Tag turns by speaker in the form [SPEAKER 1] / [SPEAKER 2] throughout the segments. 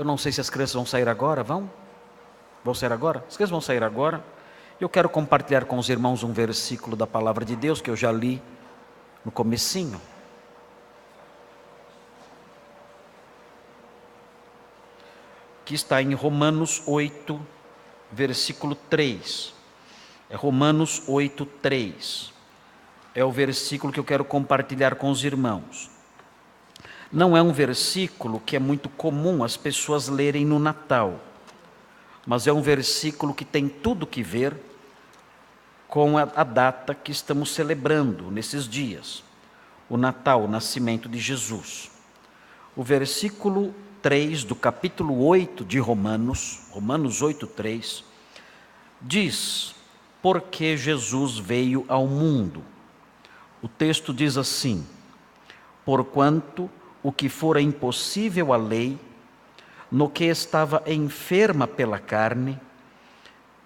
[SPEAKER 1] Eu não sei se as crianças vão sair agora, vão? Vão sair agora? As crianças vão sair agora. Eu quero compartilhar com os irmãos um versículo da palavra de Deus que eu já li no comecinho. Que está em Romanos 8, versículo 3. É Romanos 8, 3. É o versículo que eu quero compartilhar com os irmãos. Não é um versículo que é muito comum as pessoas lerem no Natal, mas é um versículo que tem tudo que ver com a data que estamos celebrando nesses dias, o Natal, o nascimento de Jesus. O versículo 3 do capítulo 8 de Romanos, Romanos 8, 3, diz: porque Jesus veio ao mundo. O texto diz assim: porquanto o que fora impossível à lei, no que estava enferma pela carne,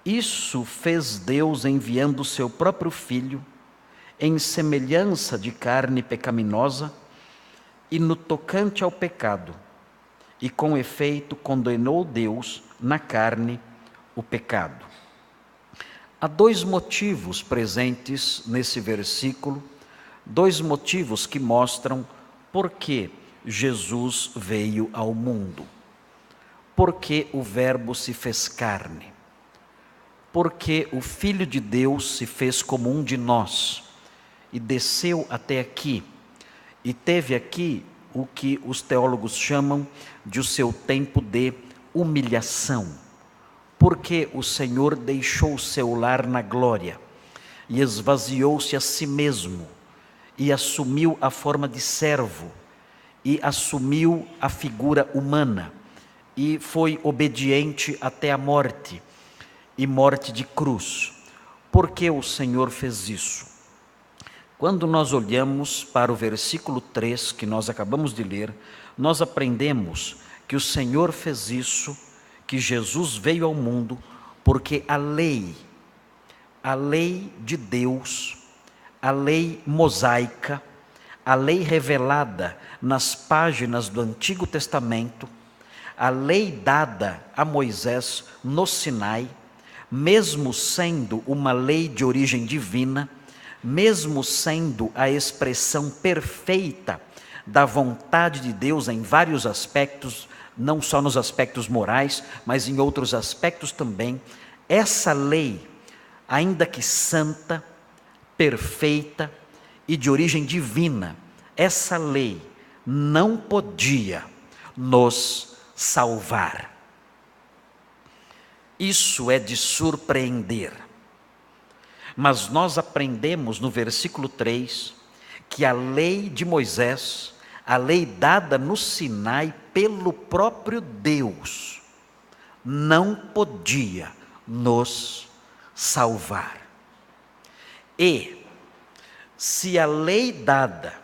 [SPEAKER 1] isso fez Deus enviando o seu próprio Filho, em semelhança de carne pecaminosa, e no tocante ao pecado, e com efeito condenou Deus na carne o pecado. Há dois motivos presentes nesse versículo, dois motivos que mostram por que Jesus veio ao mundo. Porque o Verbo se fez carne. Porque o Filho de Deus se fez como um de nós e desceu até aqui e teve aqui o que os teólogos chamam de o seu tempo de humilhação. Porque o Senhor deixou o seu lar na glória e esvaziou-se a si mesmo e assumiu a forma de servo e assumiu a figura humana e foi obediente até a morte e morte de cruz. Por que o Senhor fez isso? Quando nós olhamos para o versículo 3 que nós acabamos de ler, nós aprendemos que o Senhor fez isso, que Jesus veio ao mundo, porque a lei de Deus, a lei mosaica, a lei revelada nas páginas do Antigo Testamento, a lei dada a Moisés no Sinai, mesmo sendo uma lei de origem divina, mesmo sendo a expressão perfeita da vontade de Deus em vários aspectos, não só nos aspectos morais, mas em outros aspectos também, essa lei, ainda que santa, perfeita e de origem divina, essa lei não podia nos salvar. Isso é de surpreender. Mas nós aprendemos no versículo 3 que a lei de Moisés, a lei dada no Sinai pelo próprio Deus, não podia nos salvar. E se a lei dada,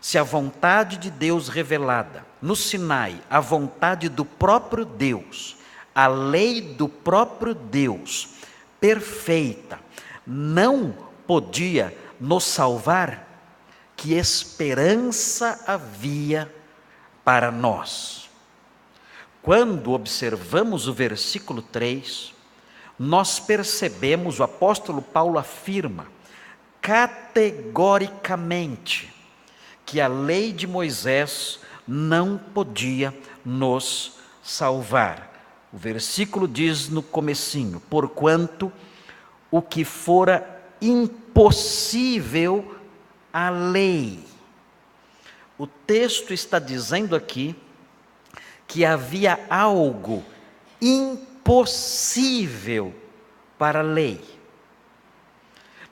[SPEAKER 1] se a vontade de Deus revelada no Sinai, a vontade do próprio Deus, a lei do próprio Deus, perfeita, não podia nos salvar, que esperança havia para nós? Quando observamos o versículo 3, nós percebemos, o apóstolo Paulo afirma categoricamente que a lei de Moisés não podia nos salvar. O versículo diz no comecinho: porquanto o que fora impossível à lei. O texto está dizendo aqui que havia algo impossível para a lei.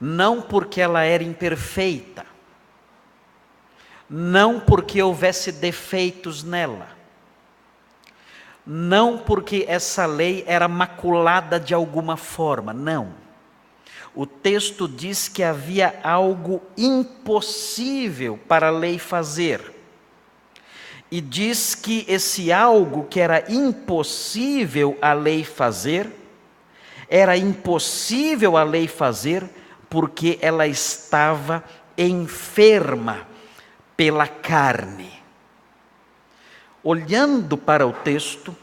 [SPEAKER 1] Não porque ela era imperfeita, não porque houvesse defeitos nela, não porque essa lei era maculada de alguma forma, não. O texto diz que havia algo impossível para a lei fazer. E diz que esse algo que era impossível a lei fazer, era impossível a lei fazer porque ela estava enferma pela carne. Olhando para o texto,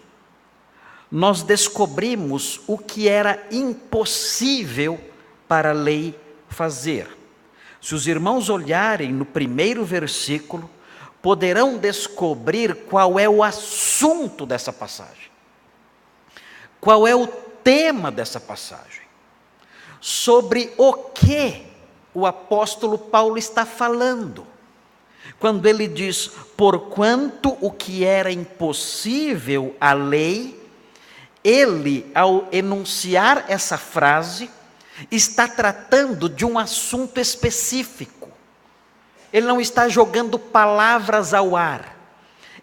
[SPEAKER 1] nós descobrimos o que era impossível para a lei fazer. Se os irmãos olharem no primeiro versículo, poderão descobrir qual é o assunto dessa passagem. Qual é o tema dessa passagem? Sobre o que o apóstolo Paulo está falando. Quando ele diz, porquanto o que era impossível à lei, ele, ao enunciar essa frase, está tratando de um assunto específico. Ele não está jogando palavras ao ar.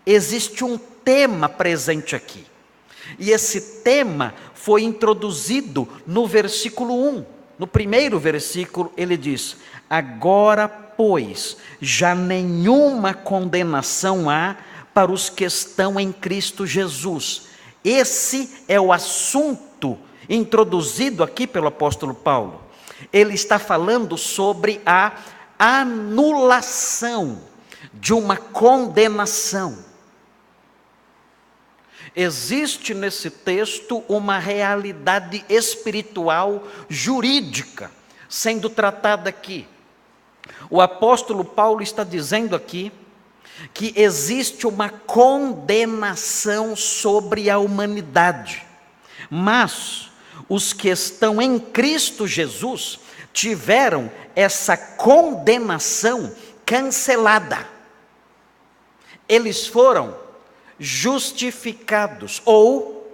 [SPEAKER 1] Existe um tema presente aqui. E esse tema foi introduzido no versículo 1. No primeiro versículo ele diz, agora, pois, já nenhuma condenação há para os que estão em Cristo Jesus. Esse é o assunto introduzido aqui pelo apóstolo Paulo. Ele está falando sobre a anulação de uma condenação. Existe nesse texto uma realidade espiritual jurídica sendo tratada aqui. O apóstolo Paulo está dizendo aqui que existe uma condenação sobre a humanidade, mas os que estão em Cristo Jesus tiveram essa condenação cancelada. Eles foram justificados, ou,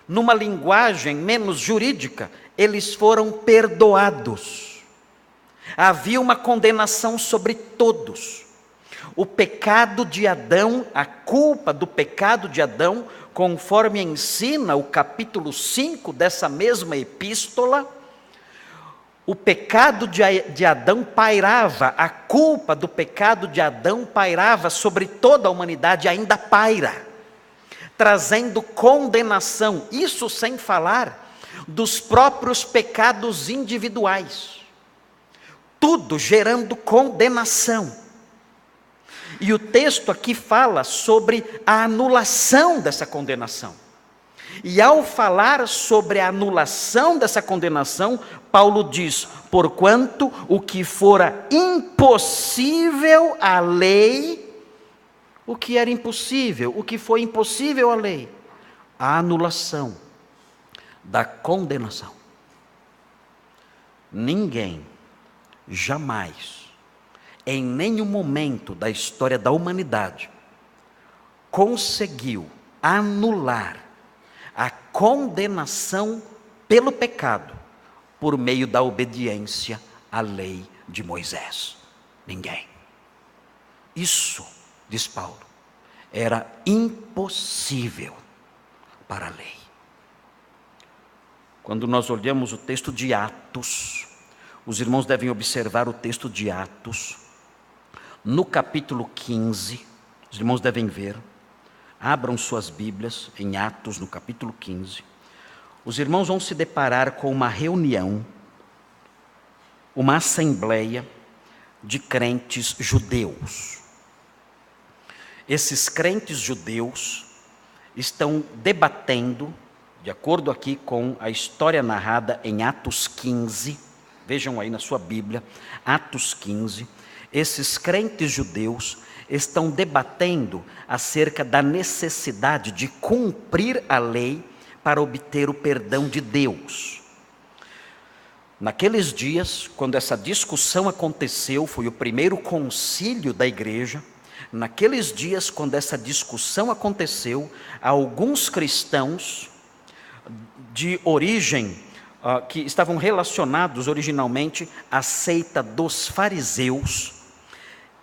[SPEAKER 1] numa linguagem menos jurídica, eles foram perdoados. Havia uma condenação sobre todos. O pecado de Adão, a culpa do pecado de Adão, conforme ensina o capítulo 5 dessa mesma epístola, o pecado de Adão pairava, a culpa do pecado de Adão pairava sobre toda a humanidade, ainda paira, trazendo condenação, isso sem falar dos próprios pecados individuais, tudo gerando condenação. E o texto aqui fala sobre a anulação dessa condenação. E ao falar sobre a anulação dessa condenação, Paulo diz, porquanto o que fora impossível à lei, o que era impossível, o que foi impossível à lei, a anulação da condenação. Ninguém, jamais, em nenhum momento da história da humanidade, conseguiu anular a condenação pelo pecado por meio da obediência à lei de Moisés. Ninguém. Isso, diz Paulo, era impossível para a lei. Quando nós olhamos o texto de Atos, os irmãos devem observar o texto de Atos, no capítulo 15, os irmãos devem ver, abram suas Bíblias em Atos, no capítulo 15, os irmãos vão se deparar com uma reunião, uma assembleia de crentes judeus. Esses crentes judeus estão debatendo, de acordo aqui com a história narrada em Atos 15, vejam aí na sua Bíblia, Atos 15, esses crentes judeus estão debatendo acerca da necessidade de cumprir a lei para obter o perdão de Deus. Naqueles dias, quando essa discussão aconteceu, foi o primeiro concílio da igreja. Naqueles dias, quando essa discussão aconteceu, alguns cristãos de origem, que estavam relacionados originalmente à seita dos fariseus,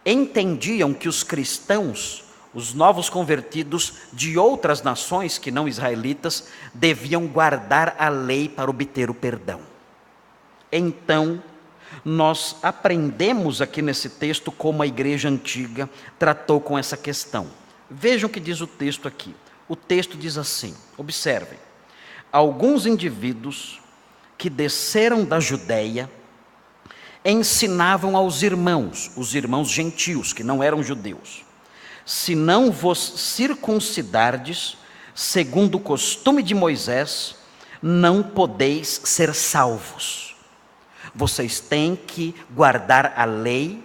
[SPEAKER 1] entendiam que os cristãos, os novos convertidos de outras nações que não israelitas, deviam guardar a lei para obter o perdão. Então, nós aprendemos aqui nesse texto como a igreja antiga tratou com essa questão. Vejam o que diz o texto aqui. O texto diz assim, observem. Alguns indivíduos que desceram da Judeia ensinavam aos irmãos, os irmãos gentios, que não eram judeus, se não vos circuncidardes, segundo o costume de Moisés, não podeis ser salvos. Vocês têm que guardar a lei,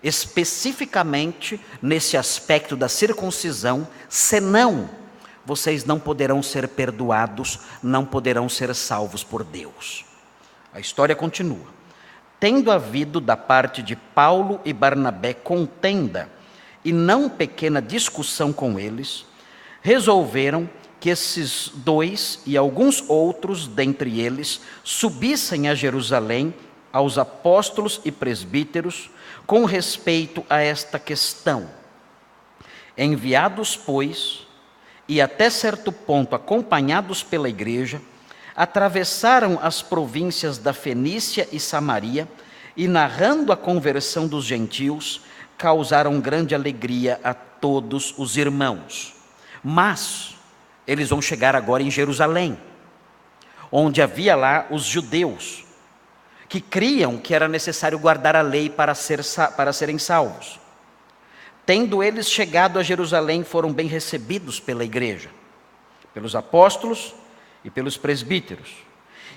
[SPEAKER 1] especificamente nesse aspecto da circuncisão, senão vocês não poderão ser perdoados, não poderão ser salvos por Deus. A história continua. Tendo havido da parte de Paulo e Barnabé contenda e não pequena discussão com eles, resolveram que esses dois e alguns outros dentre eles subissem a Jerusalém aos apóstolos e presbíteros com respeito a esta questão. Enviados, pois, e até certo ponto acompanhados pela igreja, atravessaram as províncias da Fenícia e Samaria e, narrando a conversão dos gentios, causaram grande alegria a todos os irmãos. Mas eles vão chegar agora em Jerusalém, onde havia lá os judeus, que criam que era necessário guardar a lei para serem salvos. Tendo eles chegado a Jerusalém, foram bem recebidos pela igreja, pelos apóstolos e pelos presbíteros,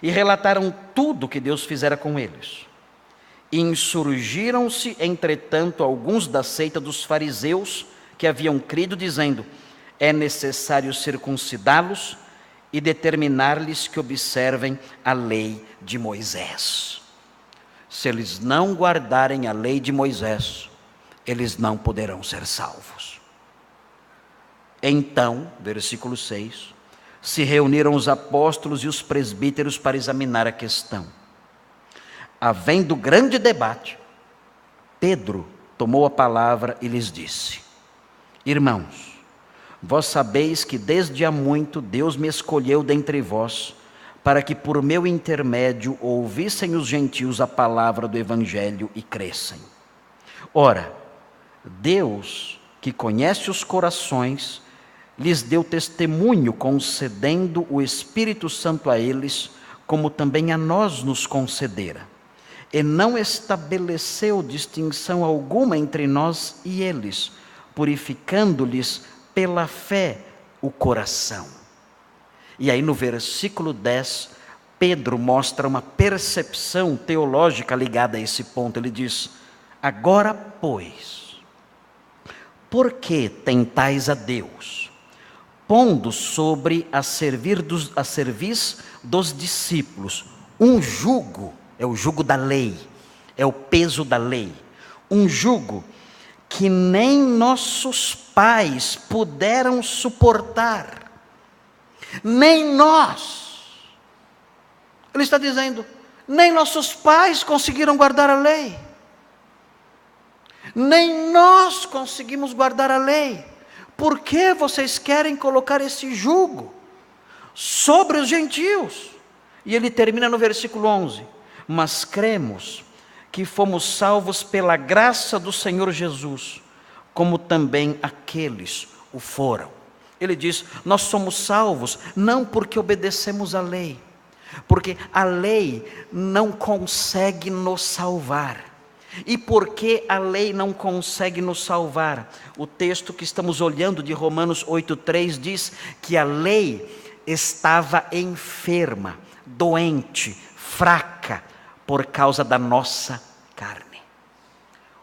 [SPEAKER 1] e relataram tudo o que Deus fizera com eles. Insurgiram-se, entretanto, alguns da seita dos fariseus que haviam crido, dizendo: é necessário circuncidá-los e determinar-lhes que observem a lei de Moisés. Se eles não guardarem a lei de Moisés, eles não poderão ser salvos. Então, versículo 6, se reuniram os apóstolos e os presbíteros para examinar a questão. Havendo grande debate, Pedro tomou a palavra e lhes disse: irmãos, vós sabeis que desde há muito Deus me escolheu dentre vós, para que por meu intermédio ouvissem os gentios a palavra do evangelho e crescem. Ora, Deus, que conhece os corações, lhes deu testemunho, concedendo o Espírito Santo a eles, como também a nós nos concedera. E não estabeleceu distinção alguma entre nós e eles, purificando-lhes pela fé o coração. E aí no versículo 10, Pedro mostra uma percepção teológica ligada a esse ponto. Ele diz: agora, pois, por que tentais a Deus, pondo sobre a cerviz dos discípulos um jugo, é o jugo da lei, é o peso da lei, um jugo que nem nossos pais puderam suportar, nem nós. Ele está dizendo, nem nossos pais conseguiram guardar a lei, nem nós conseguimos guardar a lei. Por que vocês querem colocar esse jugo sobre os gentios? E ele termina no versículo 11: mas cremos que fomos salvos pela graça do Senhor Jesus, como também aqueles o foram. Ele diz, nós somos salvos não porque obedecemos a lei, porque a lei não consegue nos salvar. E porque a lei não consegue nos salvar? O texto que estamos olhando de Romanos 8,3 diz que a lei estava enferma, doente, fraca, por causa da nossa carne.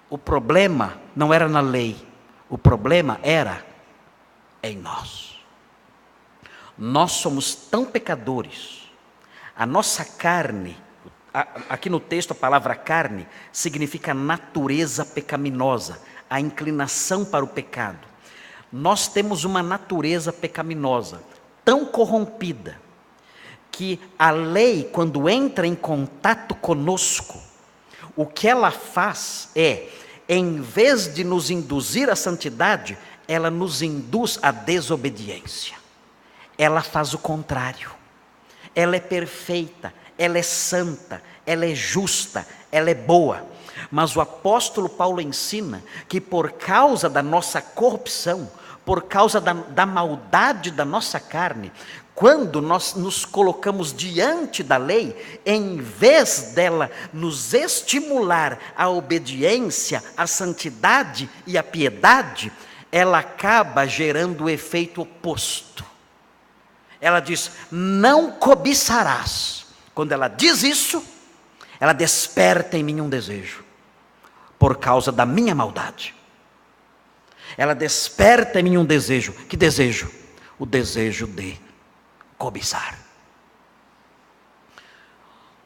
[SPEAKER 1] O problema não era na lei, o problema era em nós. Nós somos tão pecadores, a nossa carne, aqui no texto a palavra carne significa natureza pecaminosa, a inclinação para o pecado. Nós temos uma natureza pecaminosa, tão corrompida, que a lei, quando entra em contato conosco, o que ela faz é, em vez de nos induzir à santidade, ela nos induz à desobediência. Ela faz o contrário. Ela é perfeita, ela é santa, ela é justa, ela é boa. Mas o apóstolo Paulo ensina que por causa da nossa corrupção, por causa da maldade da nossa carne, quando nós nos colocamos diante da lei, em vez dela nos estimular à obediência, à santidade e à piedade, ela acaba gerando o efeito oposto. Ela diz: não cobiçarás. Quando ela diz isso, ela desperta em mim um desejo, por causa da minha maldade. Ela desperta em mim um desejo. Que desejo? O desejo de cobiçar.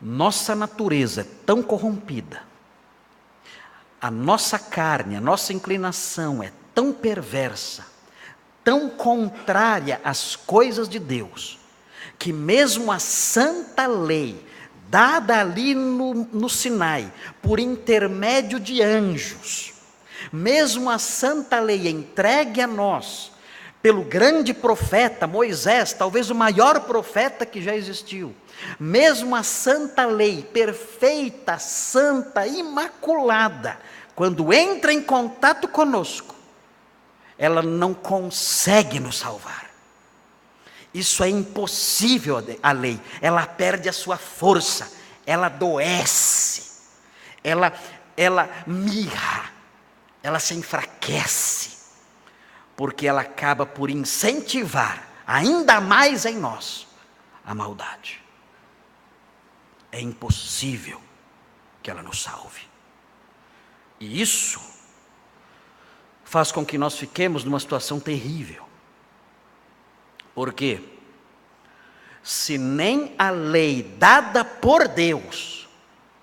[SPEAKER 1] Nossa natureza é tão corrompida, a nossa carne, a nossa inclinação é tão perversa, tão contrária às coisas de Deus, que mesmo a santa lei, dada ali no Sinai, por intermédio de anjos, mesmo a santa lei entregue a nós, pelo grande profeta Moisés, talvez o maior profeta que já existiu, mesmo a santa lei, perfeita, santa, imaculada, quando entra em contato conosco, ela não consegue nos salvar. Isso é impossível, a lei. Ela perde a sua força, ela adoece, ela mirra, ela se enfraquece, porque ela acaba por incentivar ainda mais em nós a maldade. É impossível que ela nos salve. E isso faz com que nós fiquemos numa situação terrível. Porque se nem a lei dada por Deus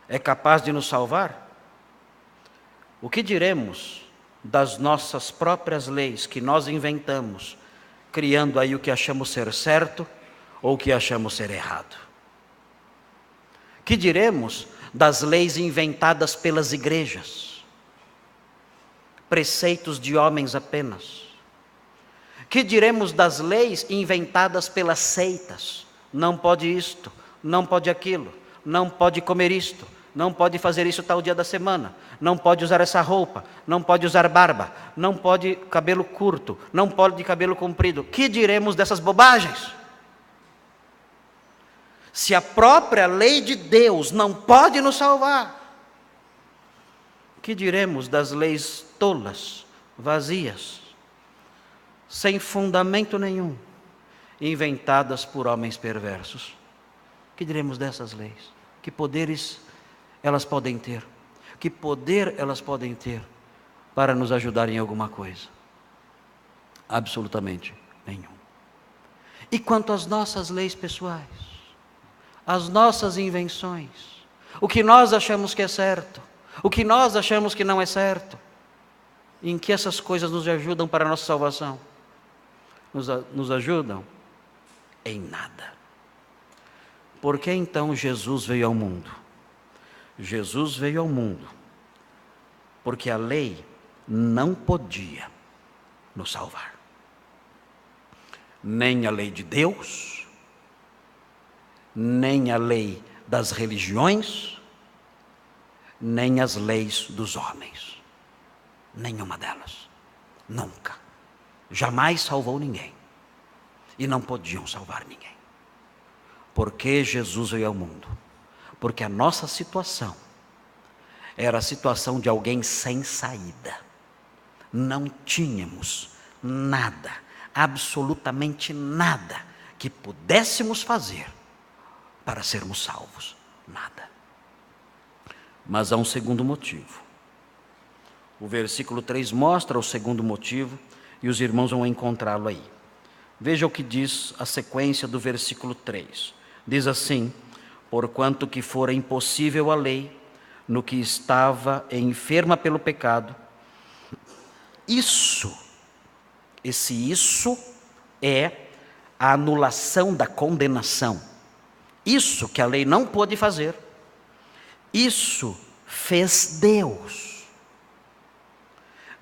[SPEAKER 1] é capaz de nos salvar, o que diremos das nossas próprias leis que nós inventamos, criando aí o que achamos ser certo ou o que achamos ser errado? Que diremos das leis inventadas pelas igrejas, preceitos de homens apenas? Que diremos das leis inventadas pelas seitas? Não pode isto, não pode aquilo, não pode comer isto, não pode fazer isso tal dia da semana, não pode usar essa roupa, não pode usar barba, não pode cabelo curto, não pode cabelo comprido. Que diremos dessas bobagens? Se a própria lei de Deus não pode nos salvar, que diremos das leis tolas, vazias, sem fundamento nenhum, inventadas por homens perversos? Que diremos dessas leis? Que poderes elas podem ter? Que poder elas podem ter para nos ajudar em alguma coisa? Absolutamente nenhum. E quanto às nossas leis pessoais, as nossas invenções, o que nós achamos que é certo, o que nós achamos que não é certo, em que essas coisas nos ajudam para a nossa salvação? Nos ajudam? Em nada. Por que então Jesus veio ao mundo? Jesus veio ao mundo porque a lei não podia nos salvar. Nem a lei de Deus, nem a lei das religiões, nem as leis dos homens. Nenhuma delas. Nunca. Jamais salvou ninguém. E não podiam salvar ninguém. Por que Jesus veio ao mundo? Porque a nossa situação era a situação de alguém sem saída. Não tínhamos nada, absolutamente nada, que pudéssemos fazer para sermos salvos. Nada. Mas há um segundo motivo. O versículo 3 mostra o segundo motivo, e os irmãos vão encontrá-lo aí. Veja o que diz a sequência do versículo 3. Diz assim: porquanto que fora impossível a lei, no que estava enferma pelo pecado, isso é a anulação da condenação. Isso que a lei não pôde fazer, isso fez Deus.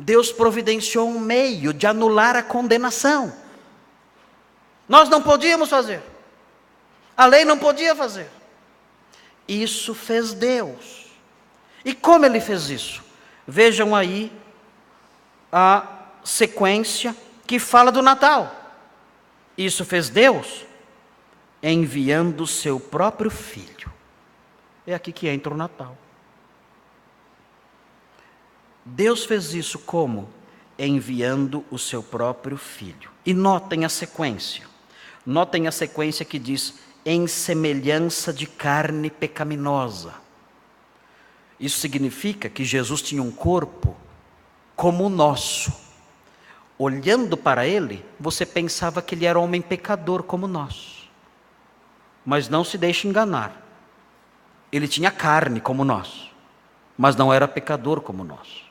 [SPEAKER 1] Deus providenciou um meio de anular a condenação. Nós não podíamos fazer, a lei não podia fazer. Isso fez Deus. E como Ele fez isso? Vejam aí a sequência que fala do Natal. Isso fez Deus enviando o seu próprio Filho. É aqui que entra o Natal. Deus fez isso como? enviando o seu próprio Filho. E notem a sequência. Notem a sequência que diz, em semelhança de carne pecaminosa. Isso significa que Jesus tinha um corpo como o nosso. Olhando para ele, você pensava que ele era homem pecador como nós. Mas não se deixe enganar. Ele tinha carne como nós, mas não era pecador como nós.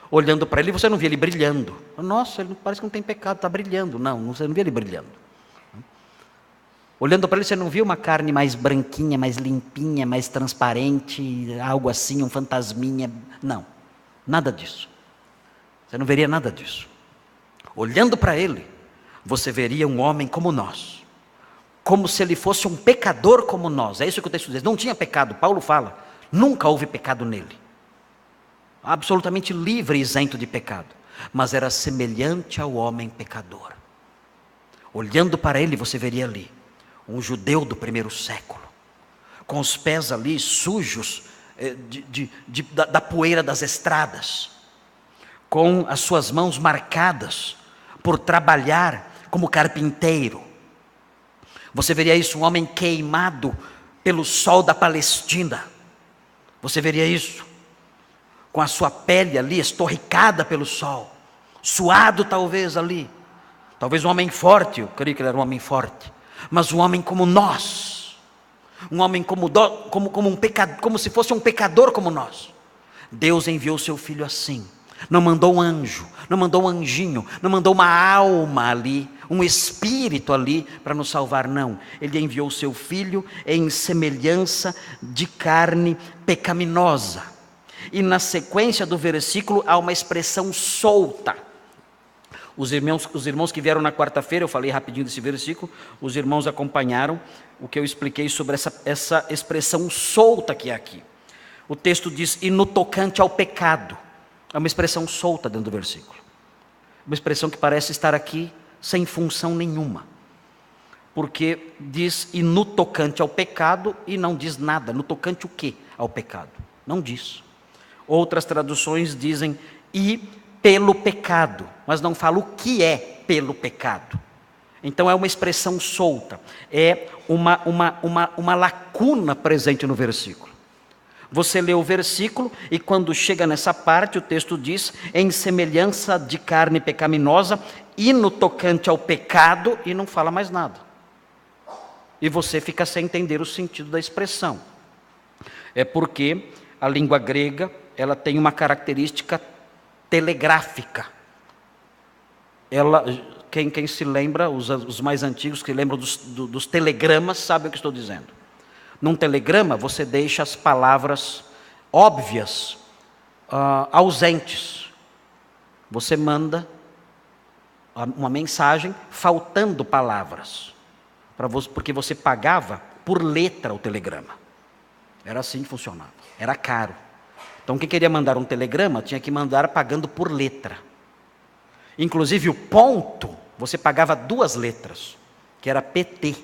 [SPEAKER 1] Olhando para ele, você não via ele brilhando. Nossa, ele parece que não tem pecado, está brilhando. Não, você não via ele brilhando. Olhando para ele, você não via uma carne mais branquinha, mais limpinha, mais transparente, algo assim, um fantasminha. Não, nada disso. Você não veria nada disso. Olhando para ele, você veria um homem como nós. Como se ele fosse um pecador como nós. É isso que o texto diz. Não tinha pecado. Paulo fala, nunca houve pecado nele. Absolutamente livre e isento de pecado. Mas era semelhante ao homem pecador. Olhando para ele, você veria ali um judeu do primeiro século, com os pés ali sujos da poeira das estradas, com as suas mãos marcadas por trabalhar como carpinteiro. Você veria isso, um homem queimado pelo sol da Palestina. Você veria isso, com a sua pele ali estorricada pelo sol, suado talvez ali. Talvez um homem forte, eu creio que ele era um homem forte, mas um homem como nós, um homem como se fosse um pecador como nós. Deus enviou seu Filho assim. Não mandou um anjo, não mandou um anjinho, não mandou uma alma ali, um espírito ali para nos salvar, não. Ele enviou seu Filho em semelhança de carne pecaminosa. E na sequência do versículo há uma expressão solta. Os irmãos que vieram na quarta-feira, eu falei rapidinho desse versículo, os irmãos acompanharam o que eu expliquei sobre essa expressão solta que é aqui. O texto diz, e no tocante ao pecado. É uma expressão solta dentro do versículo. Uma expressão que parece estar aqui sem função nenhuma. Porque diz, e no tocante ao pecado, e não diz nada. No tocante o quê? Ao pecado. Não diz. Outras traduções dizem, e pelo pecado. Mas não fala o que é pelo pecado. Então é uma expressão solta. É uma lacuna presente no versículo. Você lê o versículo e quando chega nessa parte o texto diz, em semelhança de carne pecaminosa e no tocante ao pecado, e não fala mais nada. E você fica sem entender o sentido da expressão. É porque a língua grega, ela tem uma característica telegráfica. Quem se lembra, os mais antigos que lembram dos telegramas, sabem o que estou dizendo. Num telegrama, você deixa as palavras óbvias ausentes. Você manda uma mensagem faltando palavras, porque você pagava por letra o telegrama. Era assim que funcionava, era caro. Então quem queria mandar um telegrama tinha que mandar pagando por letra. Inclusive o ponto, você pagava 2 letras, que era PT.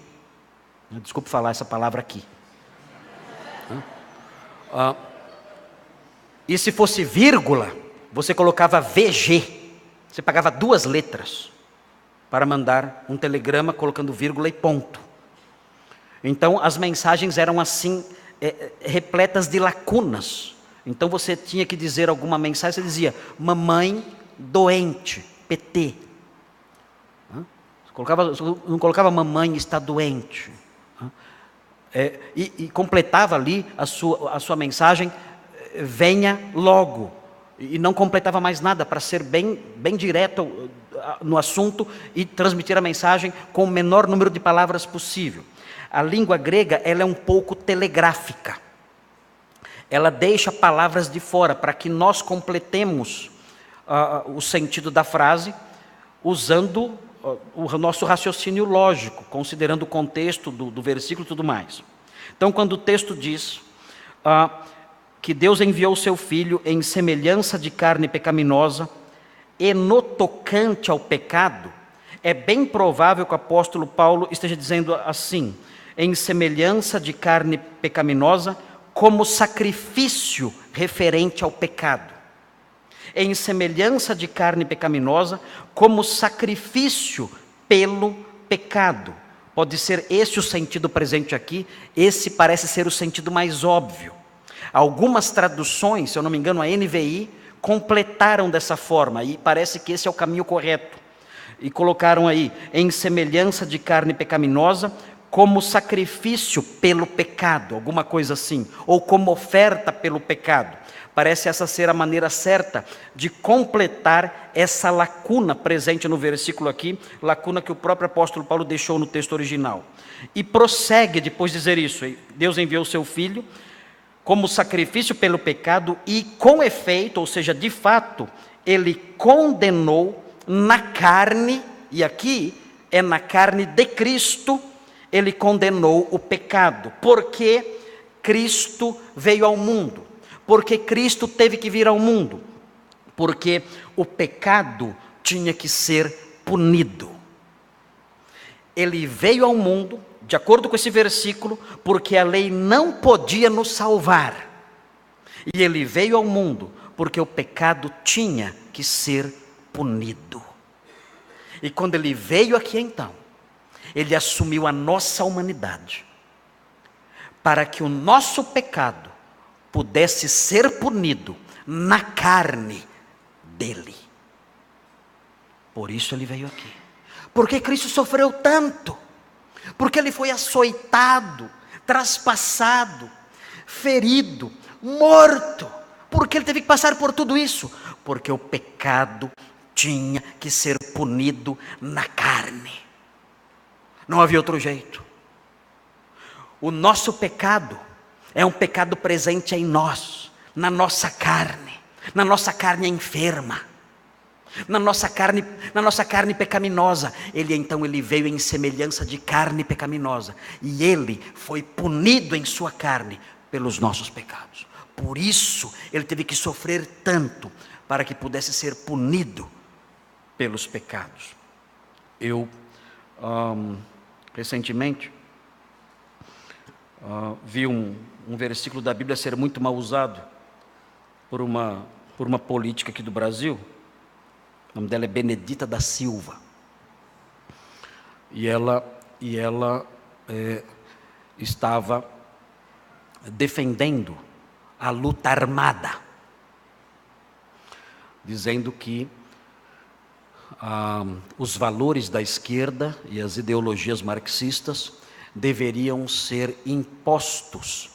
[SPEAKER 1] Desculpe falar essa palavra aqui. E se fosse vírgula, você colocava VG. Você pagava 2 letras para mandar um telegrama colocando vírgula e ponto. Então as mensagens eram assim, repletas de lacunas. Então você tinha que dizer alguma mensagem, você dizia, mamãe doente, PT. Não colocava mamãe está doente. E completava ali a sua mensagem, venha logo. E não completava mais nada, para ser bem direto no assunto e transmitir a mensagem com o menor número de palavras possível. A língua grega, ela é um pouco telegráfica. Ela deixa palavras de fora, para que nós completemos o sentido da frase, usando o nosso raciocínio lógico, considerando o contexto do versículo e tudo mais. Então, quando o texto diz que Deus enviou o seu Filho em semelhança de carne pecaminosa e no tocante ao pecado, é bem provável que o apóstolo Paulo esteja dizendo assim, em semelhança de carne pecaminosa, como sacrifício referente ao pecado. em semelhança de carne pecaminosa, como sacrifício pelo pecado. Pode ser esse o sentido presente aqui, esse parece ser o sentido mais óbvio. Algumas traduções, se eu não me engano, a NVI, completaram dessa forma, e parece que esse é o caminho correto. E colocaram aí, em semelhança de carne pecaminosa, como sacrifício pelo pecado, alguma coisa assim, ou como oferta pelo pecado. Parece essa ser a maneira certa de completar essa lacuna presente no versículo aqui, lacuna que o próprio apóstolo Paulo deixou no texto original. E prossegue depois de dizer isso: Deus enviou o seu Filho como sacrifício pelo pecado e com efeito, ou seja, de fato, ele condenou na carne, e aqui é na carne de Cristo, ele condenou o pecado, porque Cristo veio ao mundo, porque Cristo teve que vir ao mundo, porque o pecado tinha que ser punido. Ele veio ao mundo, de acordo com esse versículo, porque a lei não podia nos salvar. E ele veio ao mundo porque o pecado tinha que ser punido. E quando ele veio aqui então, ele assumiu a nossa humanidade, para que o nosso pecado pudesse ser punido na carne dele. Por isso ele veio aqui. Porque Cristo sofreu tanto, porque ele foi açoitado, traspassado, ferido, morto, porque ele teve que passar por tudo isso, porque o pecado tinha que ser punido na carne, não havia outro jeito. O nosso pecado é um pecado presente em nós, na nossa carne enferma, na nossa carne pecaminosa. Ele veio em semelhança de carne pecaminosa, e ele foi punido em sua carne pelos nossos pecados. Por isso ele teve que sofrer tanto, para que pudesse ser punido pelos pecados. Eu recentemente vi um versículo da Bíblia ser muito mal usado por uma política aqui do Brasil. O nome dela é Benedita da Silva, e ela estava defendendo a luta armada, dizendo que os valores da esquerda e as ideologias marxistas deveriam ser impostos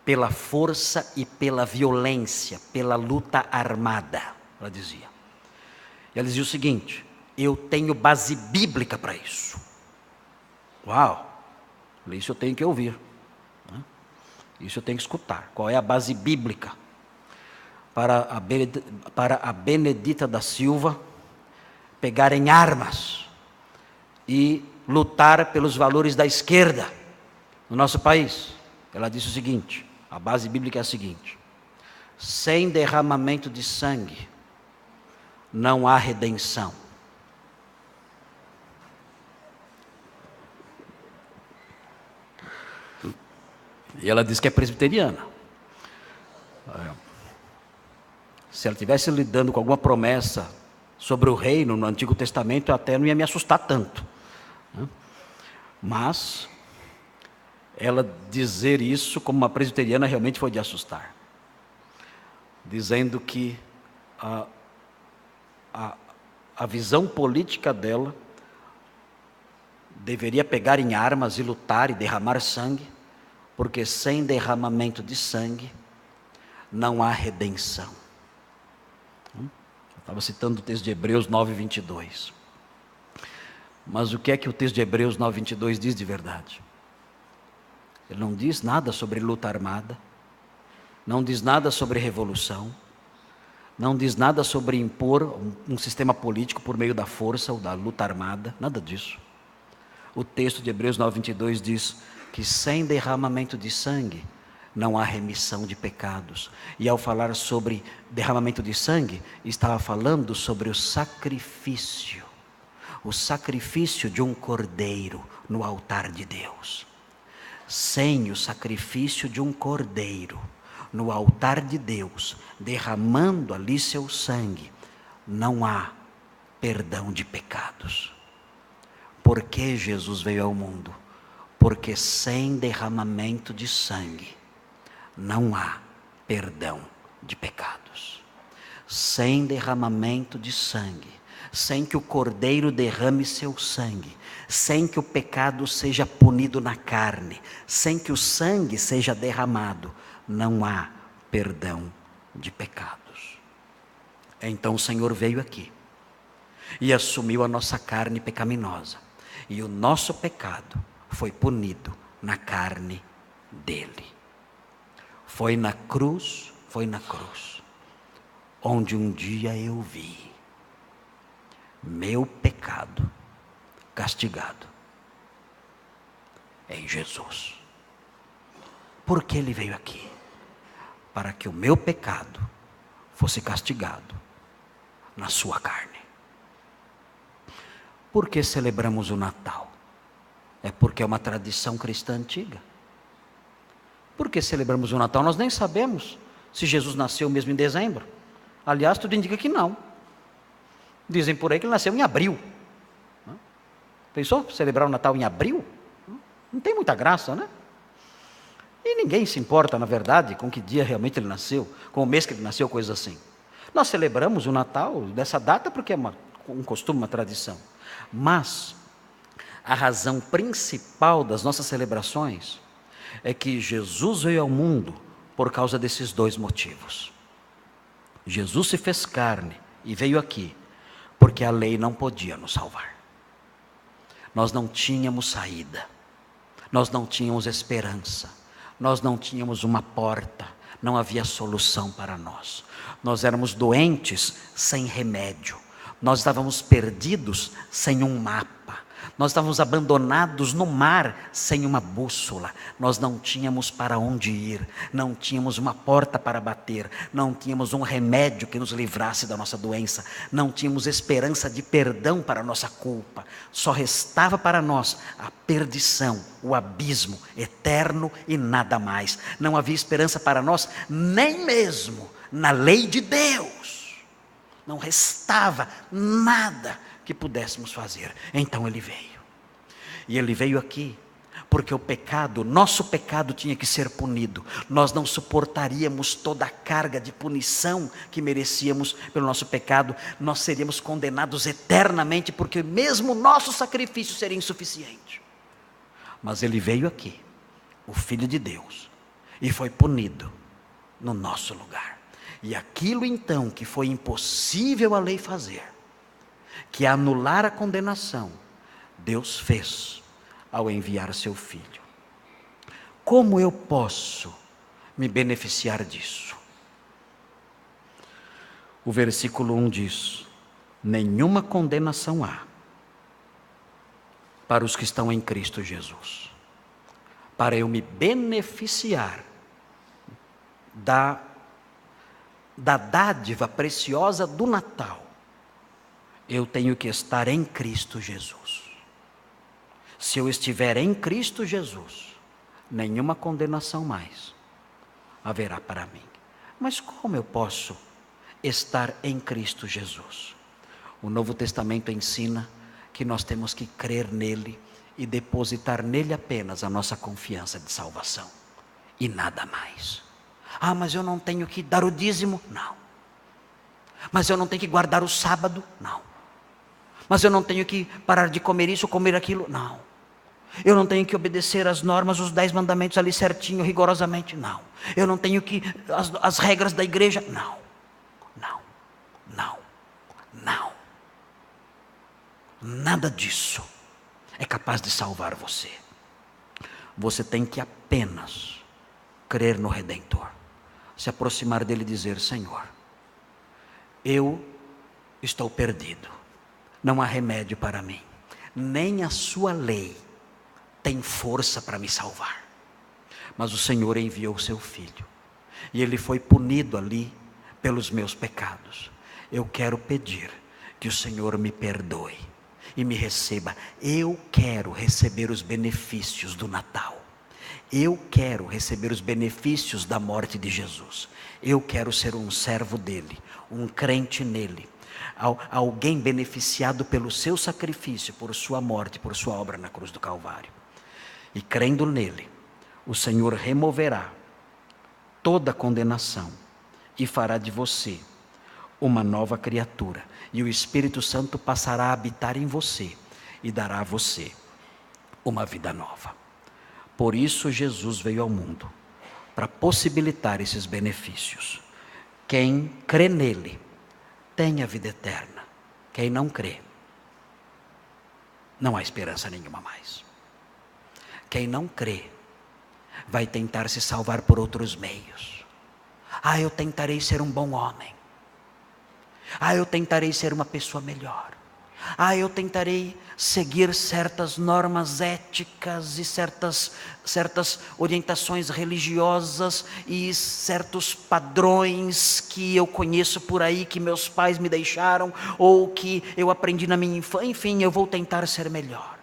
[SPEAKER 1] pela força e pela violência, pela luta armada, ela dizia. E ela dizia o seguinte: eu tenho base bíblica para isso. Uau! Isso eu tenho que ouvir, né? Isso eu tenho que escutar. Qual é a base bíblica para a Benedita da Silva pegar em armas e lutar pelos valores da esquerda no nosso país? Ela disse o seguinte: a base bíblica é a seguinte: sem derramamento de sangue não há redenção. E ela diz que é presbiteriana. Se ela estivesse lidando com alguma promessa sobre o reino no Antigo Testamento, eu até não ia me assustar tanto, né? Mas ela dizer isso como uma presbiteriana realmente foi de assustar, dizendo que a visão política dela deveria pegar em armas e lutar e derramar sangue, porque sem derramamento de sangue não há redenção. Eu estava citando o texto de Hebreus 9:22. Mas o que é que o texto de Hebreus 9:22 diz de verdade? Ele não diz nada sobre luta armada, não diz nada sobre revolução, não diz nada sobre impor um sistema político por meio da força ou da luta armada, nada disso. O texto de Hebreus 9:22 diz que sem derramamento de sangue não há remissão de pecados. E ao falar sobre derramamento de sangue, estava falando sobre o sacrifício de um cordeiro no altar de Deus. Sem o sacrifício de um cordeiro
[SPEAKER 2] no altar de Deus, derramando ali seu sangue, não há perdão de pecados. Por que Jesus veio ao mundo? Porque sem derramamento de sangue, não há perdão de pecados. Sem derramamento de sangue, sem que o Cordeiro derrame seu sangue, sem que o pecado seja punido na carne, sem que o sangue seja derramado, não há perdão de pecados. Então o Senhor veio aqui e assumiu a nossa carne pecaminosa, e o nosso pecado foi punido na carne dele. Foi na cruz, onde um dia eu vi meu pecado castigado em Jesus. Por que ele veio aqui? Para que o meu pecado fosse castigado na sua carne. Por que celebramos o Natal? É porque é uma tradição cristã antiga. Por que celebramos o Natal? Nós nem sabemos se Jesus nasceu mesmo em dezembro. Aliás, tudo indica que não. Dizem por aí que ele nasceu em abril. Pensou celebrar o Natal em abril? Não tem muita graça, né? E ninguém se importa, na verdade, com que dia realmente ele nasceu, com o mês que ele nasceu, coisas assim. Nós celebramos o Natal dessa data porque é um costume, uma tradição. Mas a razão principal das nossas celebrações é que Jesus veio ao mundo por causa desses dois motivos. Jesus se fez carne e veio aqui porque a lei não podia nos salvar. Nós não tínhamos saída, nós não tínhamos esperança, nós não tínhamos uma porta, não havia solução para nós. Nós éramos doentes sem remédio, nós estávamos perdidos sem um mapa, nós estávamos abandonados no mar sem uma bússola, nós não tínhamos para onde ir, não tínhamos uma porta para bater, não tínhamos um remédio que nos livrasse da nossa doença, não tínhamos esperança de perdão para a nossa culpa, só restava para nós a perdição, o abismo eterno e nada mais. Não havia esperança para nós, nem mesmo na lei de Deus, não restava nada que pudéssemos fazer. Então ele veio, e ele veio aqui porque o pecado, nosso pecado tinha que ser punido. Nós não suportaríamos toda a carga de punição que merecíamos pelo nosso pecado, nós seríamos condenados eternamente, porque mesmo o nosso sacrifício seria insuficiente. Mas ele veio aqui, o Filho de Deus, e foi punido no nosso lugar. E aquilo então que foi impossível a lei fazer, que é anular a condenação, Deus fez ao enviar seu Filho. Como eu posso me beneficiar disso? O versículo 1 diz: nenhuma condenação há para os que estão em Cristo Jesus. Para eu me beneficiar da dádiva preciosa do Natal, eu tenho que estar em Cristo Jesus. Se eu estiver em Cristo Jesus, nenhuma condenação mais haverá para mim. Mas como eu posso estar em Cristo Jesus? O Novo Testamento ensina que nós temos que crer nele e depositar nele apenas a nossa confiança de salvação, e nada mais. Ah, mas eu não tenho que dar o dízimo? Não. Mas eu não tenho que guardar o sábado? Não. Mas eu não tenho que parar de comer isso ou comer aquilo? Não. Eu não tenho que obedecer as normas, os 10 mandamentos ali certinho, rigorosamente? Não. Eu não tenho que, as regras da igreja? Não. Não. Não. Não. Nada disso é capaz de salvar você. Você tem que apenas crer no Redentor, se aproximar dele e dizer: Senhor, eu estou perdido, não há remédio para mim, nem a sua lei tem força para me salvar, mas o Senhor enviou o seu Filho, e ele foi punido ali pelos meus pecados. Eu quero pedir que o Senhor me perdoe e me receba. Eu quero receber os benefícios do Natal. Eu quero receber os benefícios da morte de Jesus. Eu quero ser um servo dele, um crente nele, alguém beneficiado pelo seu sacrifício, por sua morte, por sua obra na cruz do Calvário. E crendo nele, o Senhor removerá toda condenação e fará de você uma nova criatura. E o Espírito Santo passará a habitar em você e dará a você uma vida nova. Por isso Jesus veio ao mundo, para possibilitar esses benefícios. Quem crê nele tem a vida eterna. Quem não crê, não há esperança nenhuma mais. Quem não crê vai tentar se salvar por outros meios. Eu tentarei ser um bom homem. Eu tentarei ser uma pessoa melhor. Eu tentarei seguir certas normas éticas e certas orientações religiosas e certos padrões que eu conheço por aí, que meus pais me deixaram, ou que eu aprendi na minha infância. Enfim, eu vou tentar ser melhor.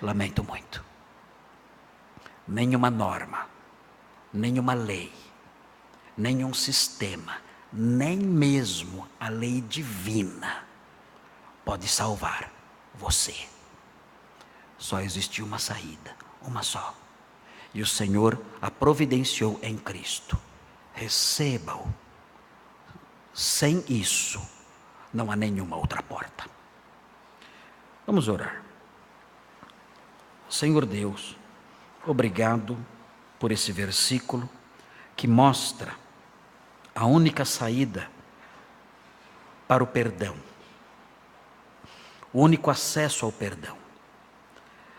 [SPEAKER 2] Lamento muito. Nenhuma norma, nenhuma lei, nenhum sistema, nem mesmo a lei divina pode salvar você. Só existe uma saída, uma só. E o Senhor a providenciou em Cristo. Receba-o. Sem isso, não há nenhuma outra porta. Vamos orar. Senhor Deus, obrigado por esse versículo que mostra a única saída para o perdão, o único acesso ao perdão.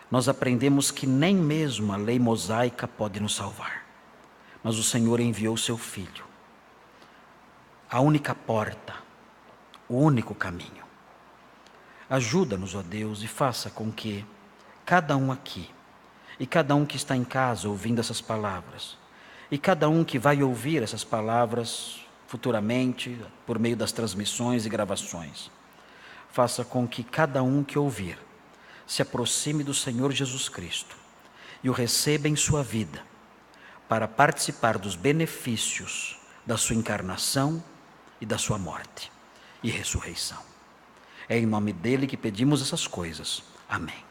[SPEAKER 2] Nós aprendemos que nem mesmo a lei mosaica pode nos salvar, mas o Senhor enviou o seu Filho, a única porta, o único caminho. Ajuda-nos, ó Deus, e faça com que cada um aqui, e cada um que está em casa ouvindo essas palavras, e cada um que vai ouvir essas palavras futuramente, por meio das transmissões e gravações, faça com que cada um que ouvir se aproxime do Senhor Jesus Cristo e o receba em sua vida, para participar dos benefícios da sua encarnação e da sua morte e ressurreição. É em nome dele que pedimos essas coisas. Amém.